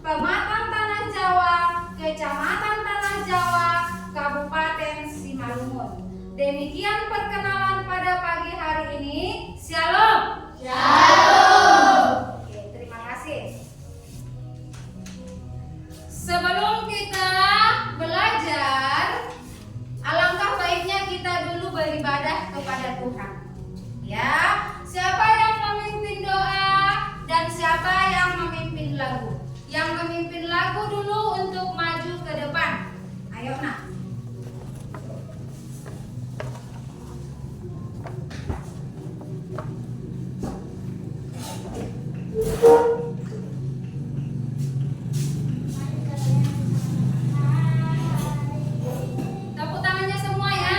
Kecamatan Tanah Jawa, Kecamatan Tanah Jawa, Kabupaten Simalungun. Demikian perkenalan pada pagi hari ini. Shalom. Shalom. Oke, terima kasih. Sebelum kita belajar, alangkah baiknya kita dulu beribadah kepada Tuhan. Ya, siapa yang memimpin doa dan siapa yang memimpin lagu? Yang memimpin lagu dulu untuk maju ke depan. Ayo, nak. Tepuk tangannya semua ya.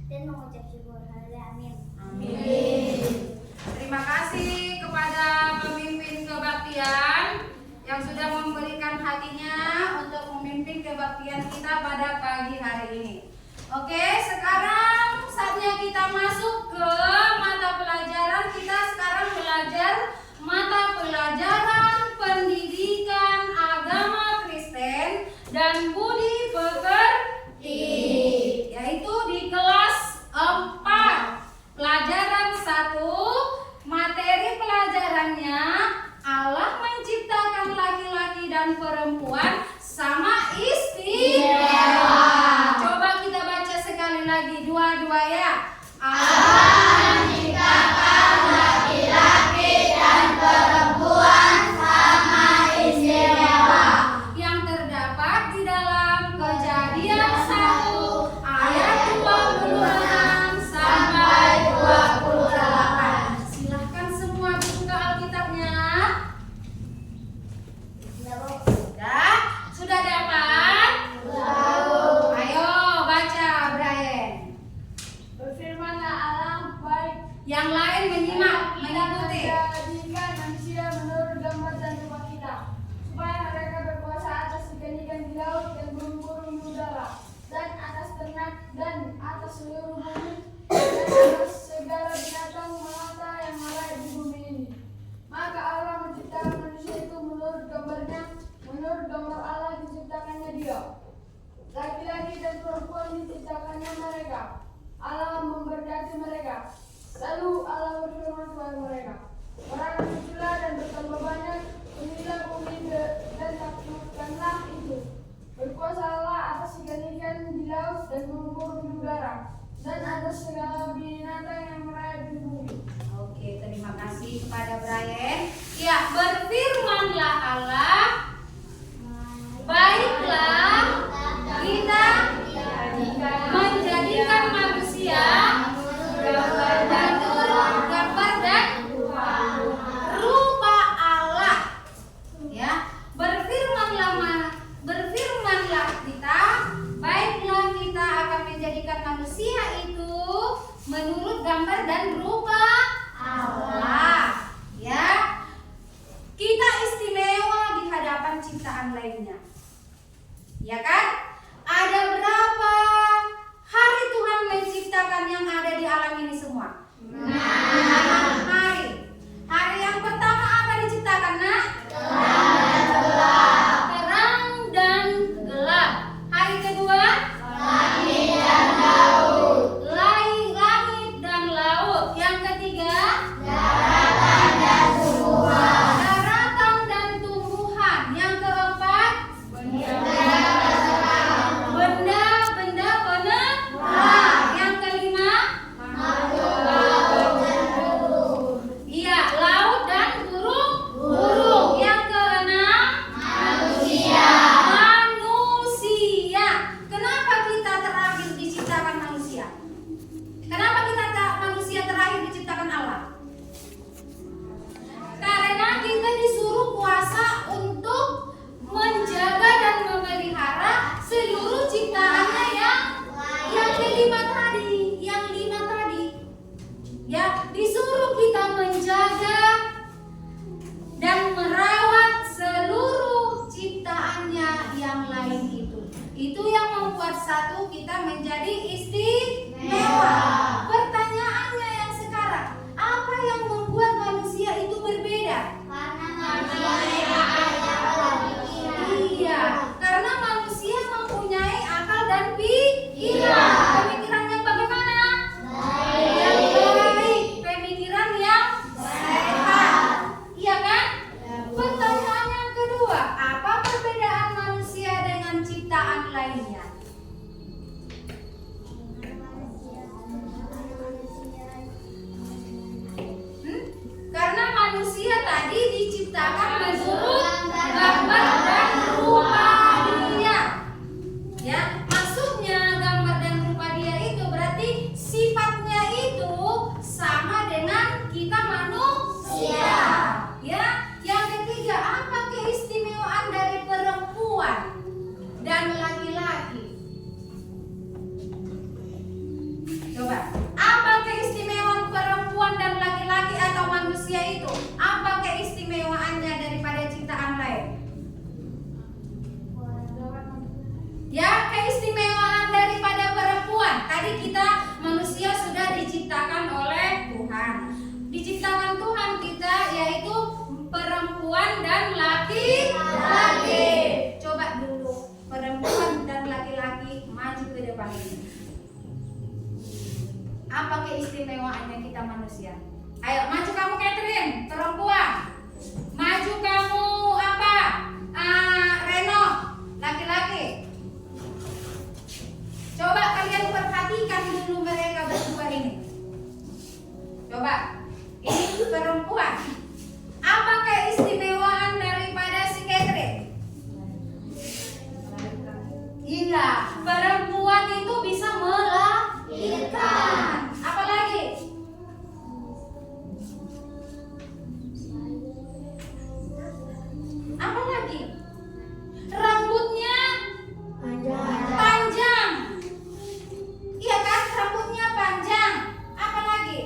Dan mengucap syukur. Amin. Amin. Terima kasih kepada pemimpin kebaktian yang sudah memberikan hatinya untuk memimpin kebaktian kita pada pagi hari ini. Oke, sekarang saatnya kita masuk ke mata pelajaran. Kita sekarang belajar mata pelajaran pendidikan agama Kristen dan budi pekerti, yaitu di kelas 4, pelajaran 1. Materi pelajarannya, Allah menciptakan laki-laki dan perempuan sama istimewa. Coba kita baca sekali lagi, dua-dua ya. Allah menciptakan laki-laki dan perempuan sama istimewa, yang terdapat di dalam Kejadian 1 ayat 26 sampai 28. Silahkan semua buka Alkitabnya. Sudah dapat? Ayo baca, Brian. Berfirmanlah Allah baik. Yang lain menyimak, mengikuti. Jadikan manusia menurut gambar dan rupa kita, supaya mereka berkuasa atas ikan-ikan di laut dan burung-burung di udara, dan atas ternak dan atas seluruh bumi, dan atas segala binatang melata yang melayang di bumi ini. Maka Allah menciptakan manusia itu menurut gambarnya, menurut gambar Allah diciptakannya dia. Laki-laki dan perempuan diciptakannya mereka. Allah memberkati mereka. Lalu Allah berfirman kepada mereka, berangkatlah dan bertambah banyak, penuhilah bumi dan taklukkanlah itu. Berkuasalah atas ikan-ikan di laut dan burung-burung di udara, dan atas segala binatang yang merayap di bumi. Oke, terima kasih kepada Brian. Ya, berfirmanlah Allah, baiklah kita menjadikan manusia menurut gambar dan rupa Allah. Ya, kita istimewa di hadapan ciptaan lainnya. Ya kan? Ada berapa hari Tuhan menciptakan yang ada di alam ini semua? 6 hari. Hari yang pertama apa diciptakan, Nak? Terang dan gelap. Hari kedua? Langit dan laut. Yang ketiga? Daratan dan tumbuhan. Yang keempat? Benda-benda penerbang. Yang kelima? Iya, laut dan burung. Yang keenam? Manusia. Kenapa kita terakhir diciptakan manusia? Kenapa manusia terakhir diciptakan Allah? Karena kita disuruh puasa untuk menjaga dan memelihara seluruh ciptaannya yang kelima tadi, yang 5 tadi. Ya, disuruh kita menjaga dan merawat seluruh ciptaannya yang lain itu. Itu yang membuat satu kita menjadi istimewa. Pertanyaannya yang sekarang, apa yang membuat manusia itu berbeda? Iya, karena manusia mempunyai akal dan pikiran. Pemikiran yang bagaimana? Yang baik, pemikiran yang sehat. Iya kan? Pertanyaan yang kedua, apa perbedaan manusia dengan ciptaan lainnya? Karena manusia tadi diciptakan menurut gambar dan rupa Dia. Ya, maksudnya gambar dan rupa Dia itu berarti sifatnya itu sama dengan kita manusia. Ya, yang ketiga, apa keistimewaan dari perempuan dan laki-laki? Coba, apa keistimewaan perempuan dan laki-laki atau manusia itu? Apa keistimewaannya daripada ciptaan lain? Ya, keistimewaan daripada perempuan. Tadi kita manusia sudah diciptakan oleh Tuhan. Diciptakan Tuhan kita yaitu perempuan dan laki-laki. Coba dulu perempuan dan laki-laki maju ke depan ini. Apa keistimewaannya kita manusia? Ayo maju kamu Catherine, perempuan. Maju kamu apa? Reno, laki-laki. Coba kalian perhatikan dulu mereka berdua ini. Coba, ini perempuan. Apa keistimewaan daripada si Catherine? Iya, perempuan itu bisa melahirkan. Apa lagi? Apa lagi? Rambutnya panjang. Iya kan? Rambutnya panjang. Apa lagi?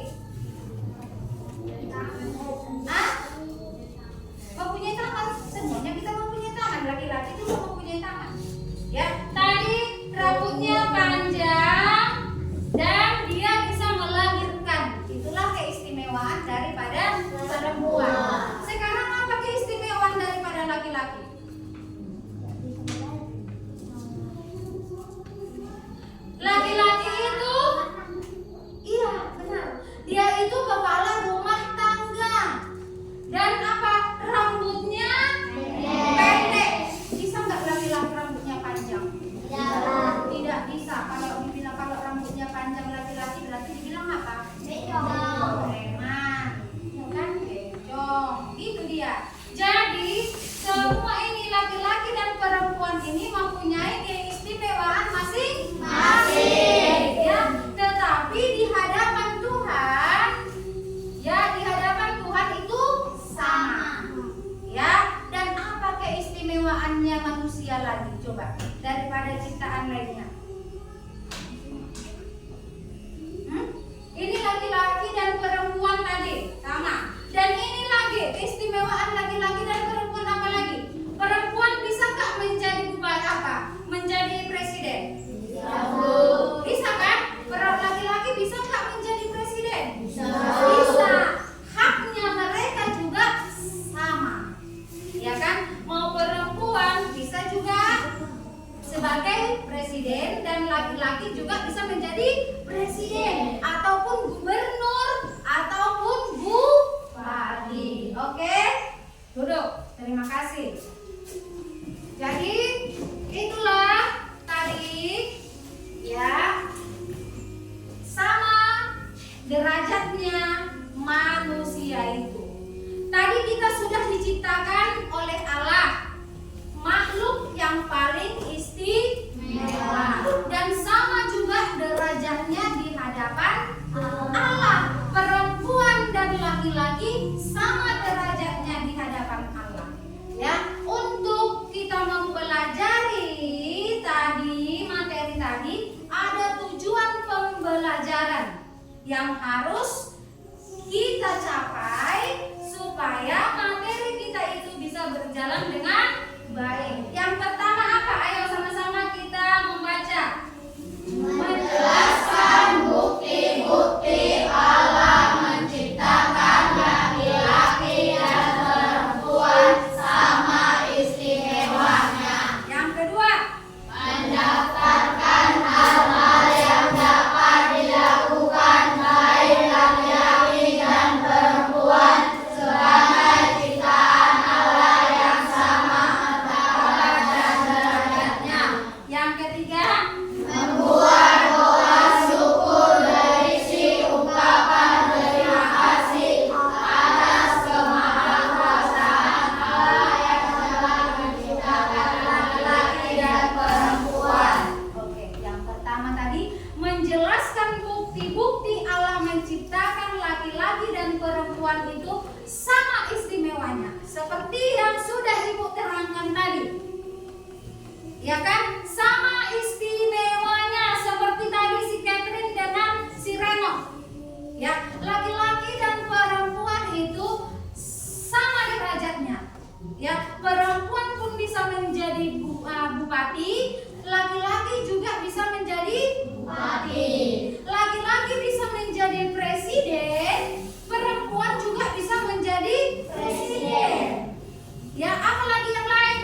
derajatnya manusia itu. Tadi kita sudah diciptakan oleh Allah, makhluk yang paling istimewa dan sama juga derajatnya di hadapan Allah. Perempuan dan laki-laki sama derajatnya di hadapan Allah. Ya, untuk kita mempelajari tadi materi tadi ada tujuan pembelajaran yang harus kita capai supaya materi kita itu bisa berjalan dengan baik. Yang pertama apa? Ayo sama-sama kita membaca. Menjelaskan bukti-bukti Allah menciptakan laki-laki dan perempuan sama istimewanya. Yang kedua, mendaftarkan hal-hal yang dapat dilakukan baik laki-laki dan perempuan sebagai ciptaan Allah yang sama martabat dan derajatnya. Yang ketiga, membuat doa syukur berisi ungkapan terima kasih atas kemahakuasaan Allah yang telah menciptakan laki-laki dan perempuan. Oke, yang pertama tadi menjelaskan bukti-bukti Allah menciptakan laki-laki dan perempuan itu sama istimewanya, seperti yang sudah Ibu terangkan tadi. Ya kan? Sama istimewanya seperti tadi si Catherine dengan si Reno. Ya, laki-laki dan perempuan itu sama derajatnya. Ya, perempuan pun bisa menjadi bupati, laki-laki juga bisa menjadi bupati. Laki-laki bisa menjadi presiden, perempuan juga bisa menjadi presiden. Ya, apalagi yang lain?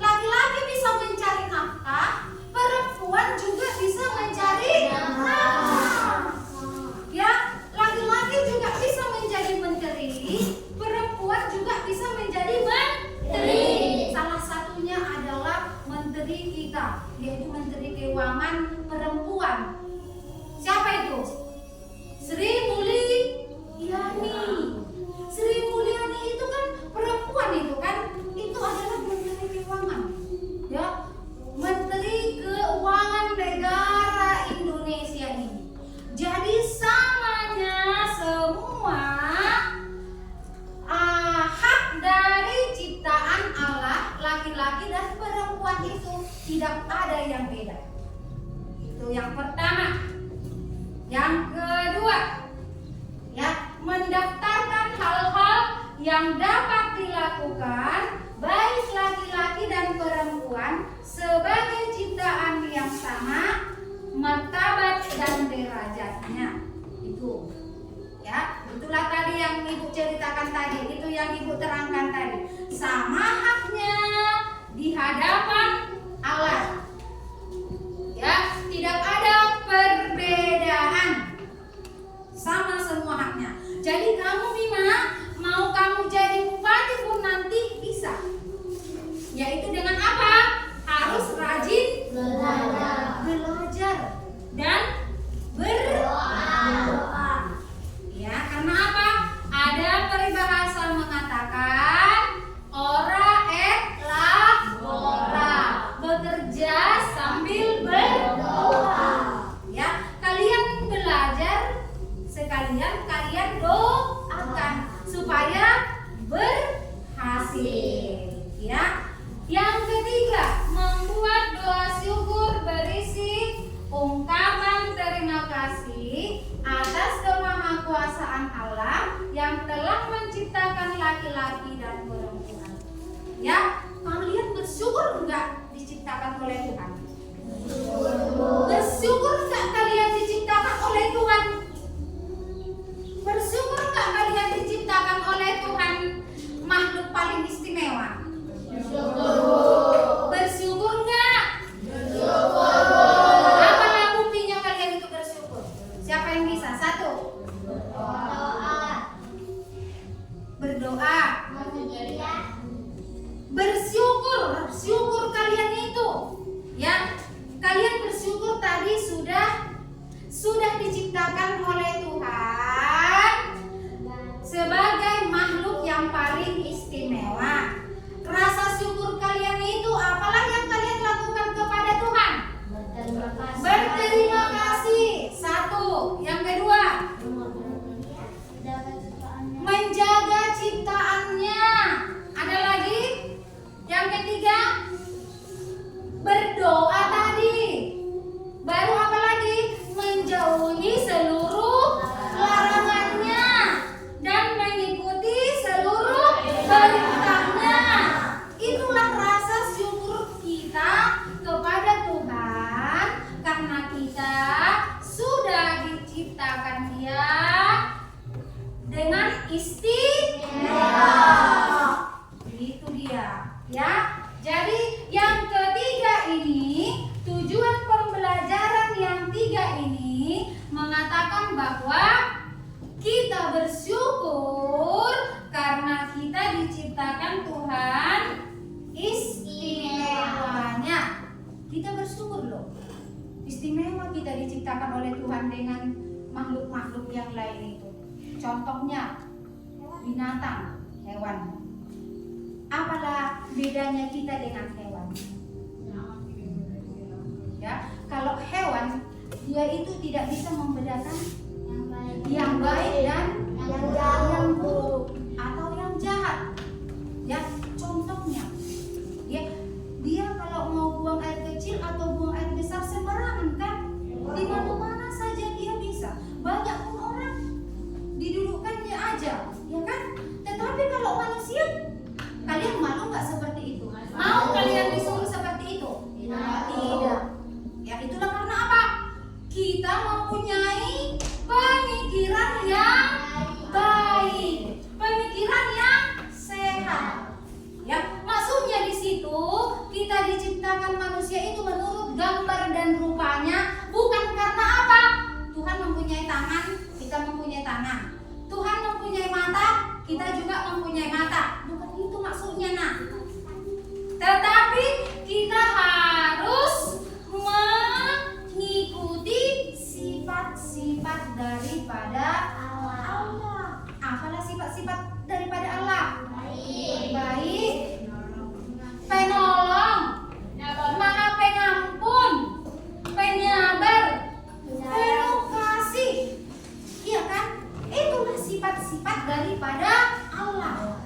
Laki-laki bisa mencari nafkah, perempuan juga bisa mencari nafkah. Ya, laki-laki juga bisa menjadi menteri, perempuan juga bisa menjadi menteri. Salah satunya adalah menteri kita, yaitu menteri keuangan perempuan. Siapa itu? Sri Mulyani. Sri Mulyani itu kan perempuan itu kan? Itu adalah menteri keuangan. Ya, menteri keuangan negara Indonesia ini. Jadi samanya semua hak dari ciptaan Allah, laki-laki dan perempuan itu tidak ada yang beda. Itu yang pertama. Yang kedua, ya, mendaftarkan hal-hal yang dapat dilakukan baik laki-laki dan perempuan sebagai ciptaan yang sama martabat dan derajatnya. Itu ya, itulah tadi yang Ibu ceritakan tadi, itu yang Ibu terangkan tadi, sama haknya di hadapan Allah. Ya, tidak ada perbedaan, sama semua haknya. Jadi kamu Bima, mau kamu jadi bupati pun nanti bisa. Yaitu dengan apa? Harus rajin belajar dan berdoa. Ya, karena apa? Ada peribahasa mengatakan ora et labora, bekerja sambil berdoa. Ya, kalian belajar sekalian kalian doakan supaya berhasil. Ya. Yang ketiga, membuat doa syukur berisi ungkapan terima kasih atas kemahakuasaan Allah yang telah menciptakan laki-laki dan perempuan. Ya, kalian bersyukur enggak diciptakan oleh Tuhan? Bersyukur enggak kalian diciptakan oleh Tuhan? Bersyukur enggak kalian diciptakan oleh Tuhan, makhluk paling istimewa? Bersyukur enggak? Apalah buktinya kalian itu bersyukur? Siapa yang bisa? Satu, berdoa. Bersyukur kalian itu, ya, kalian bersyukur tadi sudah diciptakan oleh Tuhan. ketiga, berdoa tadi. Baru apa lagi? Menjauhi seluruh larangannya dan mengikuti seluruh perintahnya. Itulah rasa syukur kita kepada Tuhan karena kita sudah diciptakan Dia dengan istimewa. Itu dia, ya. Jadi yang ketiga ini, tujuan pembelajaran yang tiga ini mengatakan bahwa kita bersyukur karena kita diciptakan Tuhan istimewanya. Kita bersyukur loh. Istimewa kita diciptakan oleh Tuhan dengan makhluk-makhluk yang lain itu. Contohnya binatang, hewan. Apalah bedanya kita dengan hewan? Ya, kalau hewan dia itu tidak bisa membedakan yang baik dan yang buruk atau yang jahat. Ya, contohnya dia kalau mau buang air kecil atau buang air besar sembarangan kan? Di mana-mana saja dia bisa. Banyak pun orang didudukkannya aja, ya kan? Tetapi kalau manusia, kalian malu nggak seperti itu? Mau kalian disuruh seperti itu? Tidak. Ya, itulah karena apa? Kita mempunyai pemikiran yang baik, pemikiran yang sehat. Ya, maksudnya di situ kita diciptakan manusia itu menurut gambar dan rupanya, bukan karena apa? Tuhan mempunyai tangan, kita mempunyai tangan. Tuhan mempunyai mata, kita juga mempunyai mata. Bukan itu maksudnya, nah. Tetapi kita harus mengikuti sifat-sifat daripada Allah. Apalah sifat-sifat daripada Allah? Baik, penolong, maha pengampun, penyabar, penuh kasih. Iya kan? Itulah sifat-sifat daripada Allah.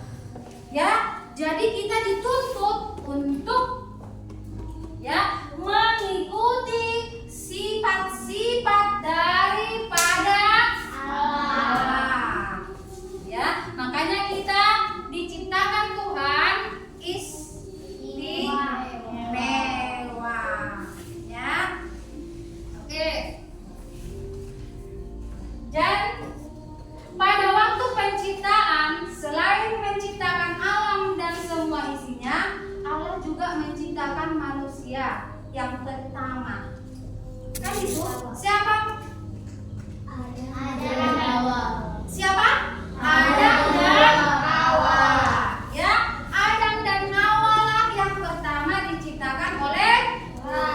Ya, jadi kita dituntut untuk ya mengikuti sifat-sifat daripada Allah. Ya, makanya kita diciptakan Tuhan istimewa. Ya. Oke. Dan pada waktu penciptaan, selain menciptakan alam dan semua isinya, Allah juga menciptakan manusia yang pertama. Kan itu siapa? Siapa? Adam dan Hawa. Ya, Adam dan Hawa lah yang pertama diciptakan oleh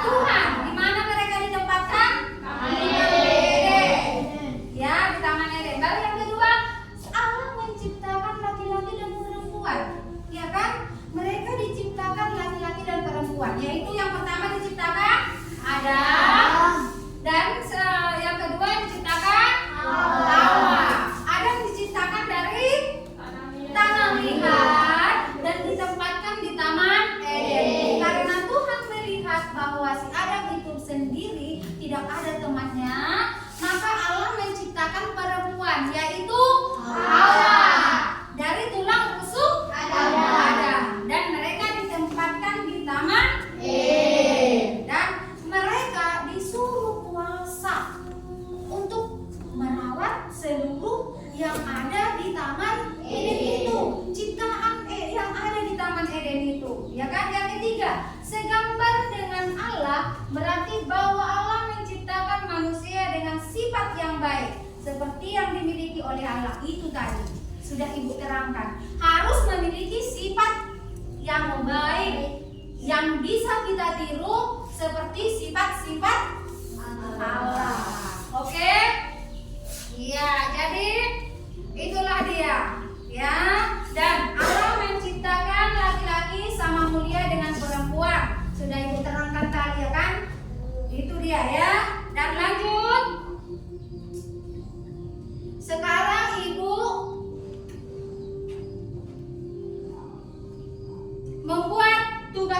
Tuhan. Di mana mereka ditempatkan? Di Eden. Ya, di Taman Eden. Lalu yang kedua, Allah menciptakan laki-laki dan perempuan. Ya kan? Mereka diciptakan laki-laki dan perempuan. Yaitu yang pertama diciptakan Adam dan yang kedua diciptakan Hawa. Adam diciptakan dari tanah liat dan ditempatkan di Taman Eden. Karena Tuhan melihat bahwa si Adam itu sendiri tidak ada temannya, maka Allah menciptakan perempuan, yaitu Hawa, dari tulang rusuk Adam. Dan mereka ditempatkan di Taman Eden. Dan mereka disuruh puasa untuk merawat seluruh yang ada di Taman Eden itu, ciptaan yang ada di Taman Eden itu, ya kan? Yang ketiga, segambar dengan Allah berarti bahwa Allah menciptakan manusia dengan sifat yang baik seperti yang dimiliki oleh Allah. Itu tadi sudah Ibu terangkan, harus memiliki sifat yang baik yang bisa kita tiru seperti sifat-sifat Allah. Oke? Iya, jadi itulah dia, ya. Dan Allah menciptakan laki-laki sama mulia dengan perempuan. Sudah Ibu terangkan tadi, ya kan? Itu dia, ya. Dan lanjut. Sekarang Ibu membuat tugas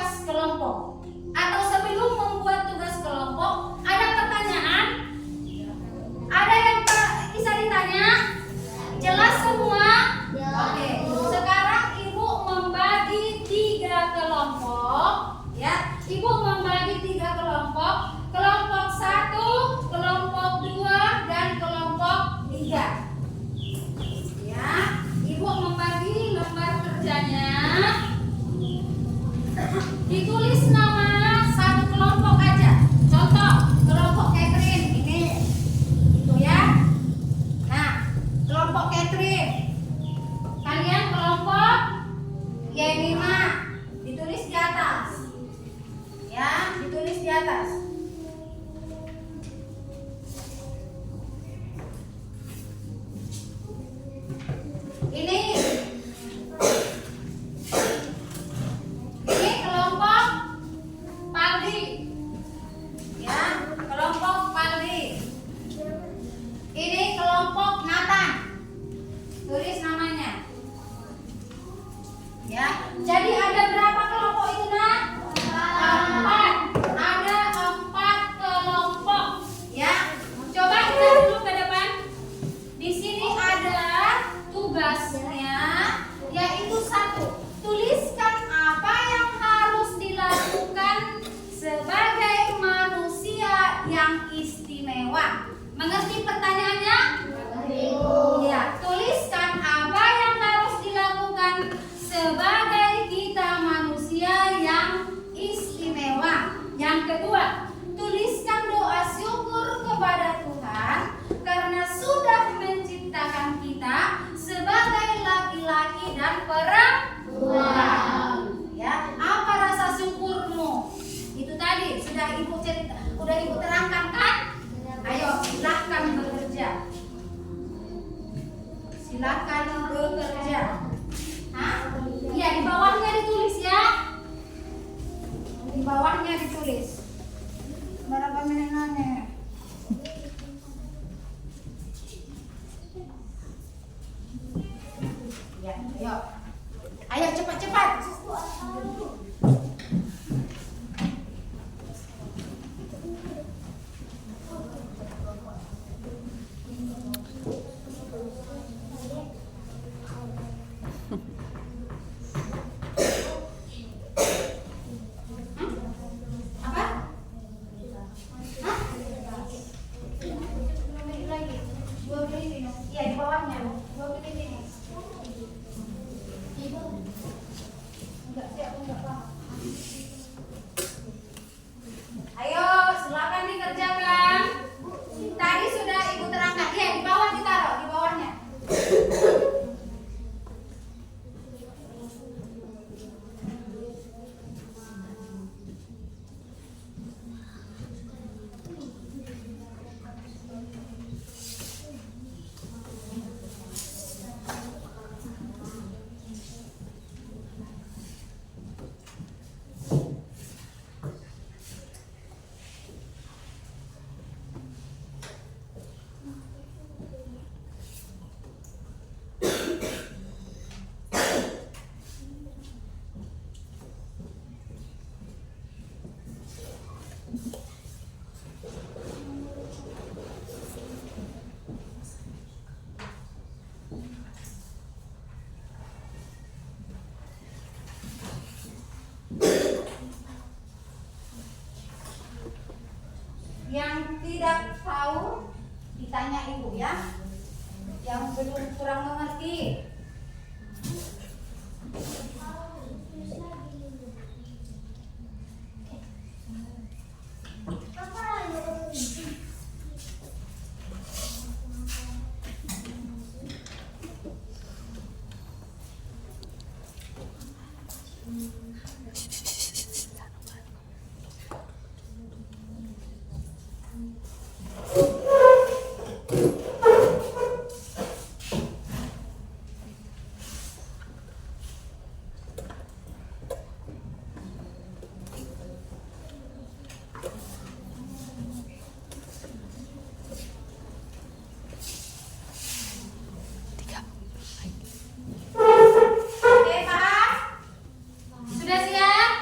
Sudah Ibu terangkan kan? Ayo silahkan bekerja. Silakan bekerja. Hah? Iya, di bawahnya ditulis ya. Di bawahnya ditulis. Berapa menengannya? Ya, ayo. Ayo cepat-cepat. Apa? Hah? Lagi. 2 menit ini. Iya, di bawahnya. 2 menit ini. Ibu. Enggak sih, aku enggak paham. Ayo, silakan dikerjakan. Tadi sudah Ibu terangkan. Iya, di bawah ditaruh, di bawahnya. Yang tidak tahu ditanya Ibu ya. Yang belum kurang mengerti. Oke, paham? Sudah siap?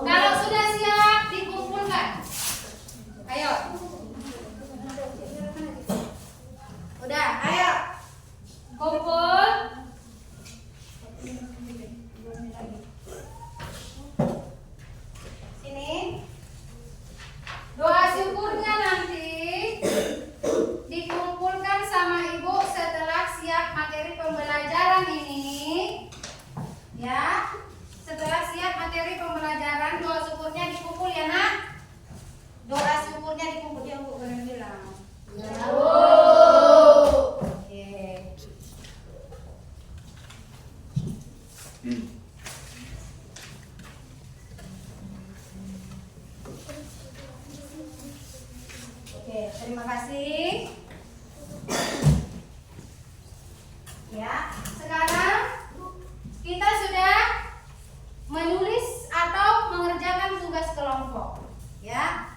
Kalau sudah siap, dikumpulkan. Ayo. Udah, ayo. Kumpul. Sini. Doa syukurnya nanti dikumpulkan sama Ibu setelah siap materi pembelajaran ini. Ya. Setelah siap materi pembelajaran, doa syukurnya dikumpul ya, Nak. Doa syukurnya dikumpul ya, Bu, kalian bilang. Ya, Bu. Oke. Oke, terima kasih. Ya, sekarang kita sudah menulis atau mengerjakan tugas kelompok. Ya.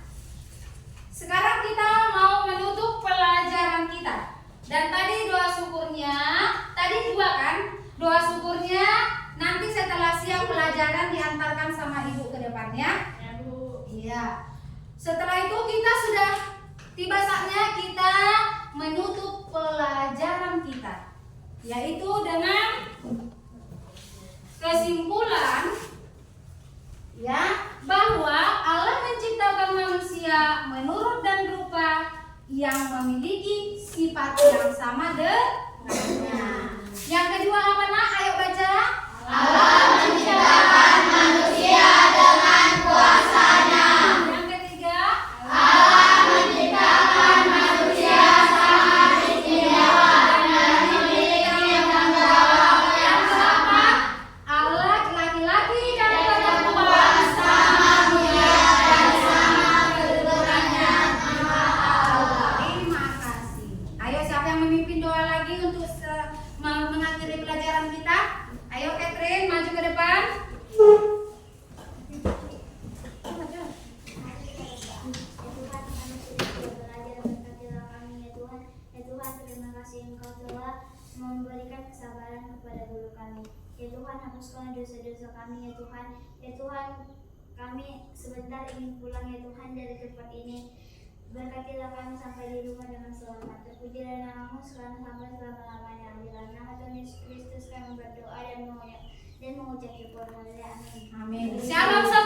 Sekarang kita mau menutup pelajaran kita. Dan tadi doa syukurnya, tadi 2 kan? Doa syukurnya nanti setelah siap pelajaran diantarkan sama Ibu ke depannya. Ya, Bu. Iya. Setelah itu kita sudah tiba saatnya kita menutup pelajaran kita, yaitu dengan kesimpulan ya bahwa Allah menciptakan manusia menurut dan rupa yang memiliki sifat yang sama dengannya. Yang kedua apa, Nak? Ayo baca. Allah menciptakan manusia dengan kuasanya. Yang ketiga, Allah menciptakan manusia sangat istimewa dan memiliki tanggung jawab. Yang keempat, Allah laki-laki dan perempuan sama mulia dan sama kedudukan mengakhiri pelajaran kita. Ayo Catherine, maju ke depan. Terima kasih Engkau telah memberikan kesabaran kepada guru kami. Ya Tuhan, hapuskan dosa-dosa kami ya Tuhan. Ya Tuhan, kami sebentar ingin pulang ya Tuhan dari tempat ini. Berkatilah kami sampai di rumah dengan selamat. Terpujilah namamu sekarang sampai selama-lamanya. Di dalam nama Tuhan Yesus Kristus kami berdoa dan mengucap syukur. Haleluya. Amin. Amin. Shalom.